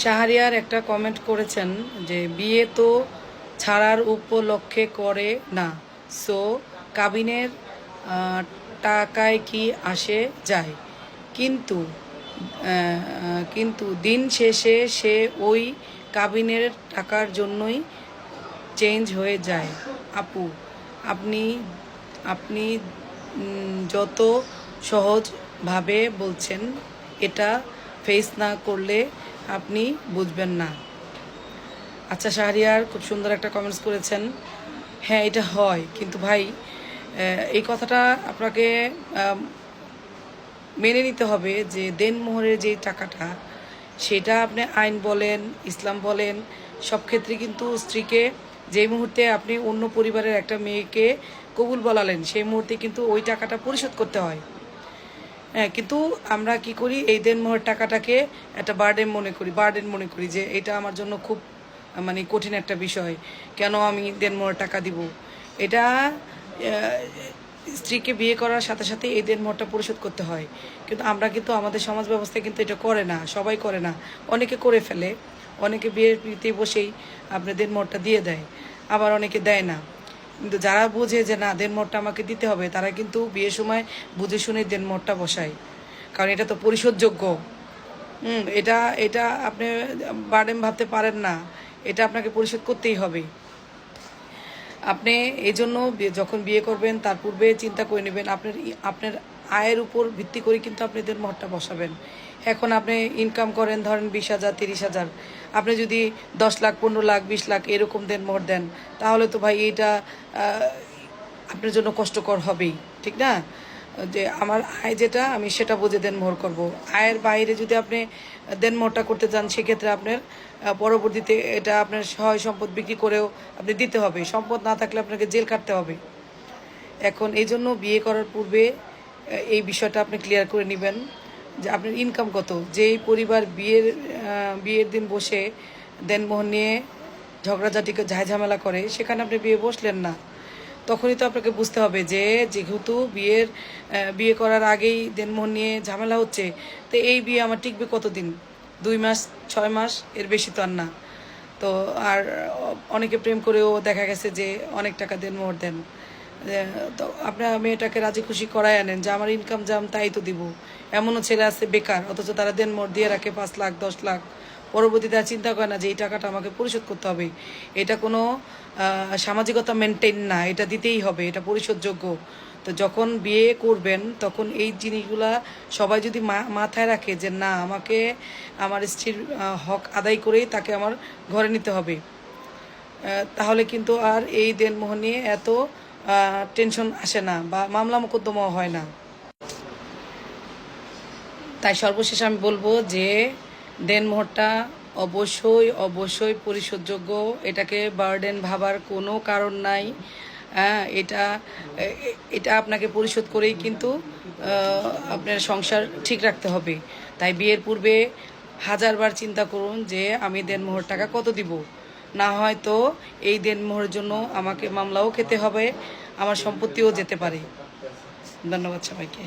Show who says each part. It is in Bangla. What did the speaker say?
Speaker 1: শাহরিয়ার একটা কমেন্ট করেছেন যে বিয়ে তো ছাড়ার উপলক্ষে করে না, সো কাবিনের টাকায় কি আসে যায়, কিন্তু কিন্তু দিন শেষে সে ওই কাবিনের টাকার জন্যই চেঞ্জ হয়ে যায়। আপু, আপনি আপনি যত সহজভাবে বলছেন, এটা ফেস না করলে আপনি বুঝবেন না। আচ্ছা শাহরিয়ার, খুব সুন্দর একটা কমেন্টস করেছেন। হ্যাঁ, এটা হয়, কিন্তু ভাই এই কথাটা আপনাকে মেনে নিতে হবে যে দেনমোহরের যে টাকাটা, সেটা আপনি আইন বলেন, ইসলাম বলেন, সব ক্ষেত্রে কিন্তু স্ত্রীকে যেই মুহূর্তে আপনি অন্য পরিবারের একটা মেয়েকে কবুল বলালেন, সেই মুহূর্তে কিন্তু ওই টাকাটা পরিশোধ করতে হয়। হ্যাঁ, কিন্তু আমরা কি করি, এই দেনমোহরের টাকাটাকে একটা বার্ডেন মনে করি যে এটা আমার জন্য খুব মানে কঠিন একটা বিষয়, কেন আমি দেনমোহরের টাকা দিব। এটা স্ত্রীকে বিয়ে করার সাথে সাথে এই দেনমোহরটা পরিশোধ করতে হয়, কিন্তু আমরা কিন্তু আমাদের সমাজ ব্যবস্থায় কিন্তু এটা করে না, সবাই করে না, অনেকে করে ফেলে। অনেকে বিয়ের পিড়িতে বসেই আপনার দেনমোহরটা দিয়ে দেয়, আবার অনেকে দেয় না। কিন্তু যারা বোঝে যে না দেনমোহরটা আমাকে দিতে হবে, তারা কিন্তু বিয়ের সময় বুঝে শুনে দেনমোহরটা বসায়, কারণ এটা তো পরিশোধযোগ্য। এটা এটা আপনি বার্ডেন ভাবতে পারেন না, এটা আপনাকে পরিশোধ করতেই হবে। আপনি এই জন্য যখন বিয়ে করবেন তার পূর্বে চিন্তা করে নেবেন আপনার আয়ের উপর ভিত্তি করে কিন্তু আপনি দেনমোহরটা বসাবেন। এখন আপনি ইনকাম করেন ধরেন 20,000 30,000, আপনি যদি 10 লাখ 15 লাখ 20 লাখ এরকম দেনমোহর দেন, তাহলে তো ভাই এটা আপনার জন্য কষ্টকর হবেই, ঠিক না? যে আমার আয় যেটা, আমি সেটা বুঝে দেনমোহর করব। আয়ের বাইরে যদি আপনি দেনমোহরটা করতে চান, সেক্ষেত্রে আপনার পরবর্তীতে এটা আপনার সহায় সম্পদ বিক্রি করেও আপনি দিতে হবে, সম্পদ না থাকলে আপনাকে জেল কাটতে হবে। এখন এই জন্য বিয়ে করার পূর্বে এই বিষয়টা আপনি ক্লিয়ার করে নেবেন যে আপনার ইনকাম কত। যেই পরিবার বিয়ের দিন বসে দেনমোহর নিয়ে ঝগড়াঝাটিকে ঝামেলা করে, সেখানে আপনি বিয়ে বসলেন না। তখনই তো আপনাকে বুঝতে হবে যে যেহেতু বিয়ে করার আগেই দেনমোহর নিয়ে ঝামেলা হচ্ছে, তো এই বিয়ে আমার টিকবে কতদিন? 2 মাস 6 মাস, এর বেশি তো আর না। তো আর অনেকে প্রেম করেও দেখা গেছে যে অনেক টাকা দেনমোহর দেন। তো আপনার মেয়েটাকে রাজি খুশি করায় আনেন যে আমার ইনকাম যাম তাই তো দিব। এমনও ছেলে আছে বেকার, অথচ তারা দেনমোহর দিয়ে রাখে 5 লাখ 10 লাখ, পরবর্তীতে আর চিন্তা করে না যে এই টাকাটা আমাকে পরিশোধ করতে হবে। এটা কোনো সামাজিকতা মেনটেন না, এটা দিতেই হবে, এটা পরিশোধযোগ্য। তো যখন বিয়ে করবেন তখন এই জিনিসগুলা সবাই যদি মাথায় রাখে যে না, আমাকে আমার স্ত্রীর হক আদায় করেই তাকে আমার ঘরে নিতে হবে, তাহলে কিন্তু আর এই দেনমোহর নিয়ে এত টেনশন আসে না বা মামলা মোকদ্দমাও হয় না। তাই সর্বশেষ আমি বলবো যে দেনমোহরটা অবশ্যই অবশ্যই পরিশোধযোগ্য, এটাকে বার্ডেন ভাবার কোনো কারণ নাই। হ্যাঁ, এটা আপনাকে পরিশোধ করেই কিন্তু আপনার সংসার ঠিক রাখতে হবে। তাই বিয়ের পূর্বে 1000 বার চিন্তা করুন যে আমি দেনমোহর টাকা কত দিব। না হয় তো এই দেনমোহরের জন্য আমাকে মামলাও খেতে হবে, আমার সম্পত্তিও যেতে পারে। ধন্যবাদ সবাইকে।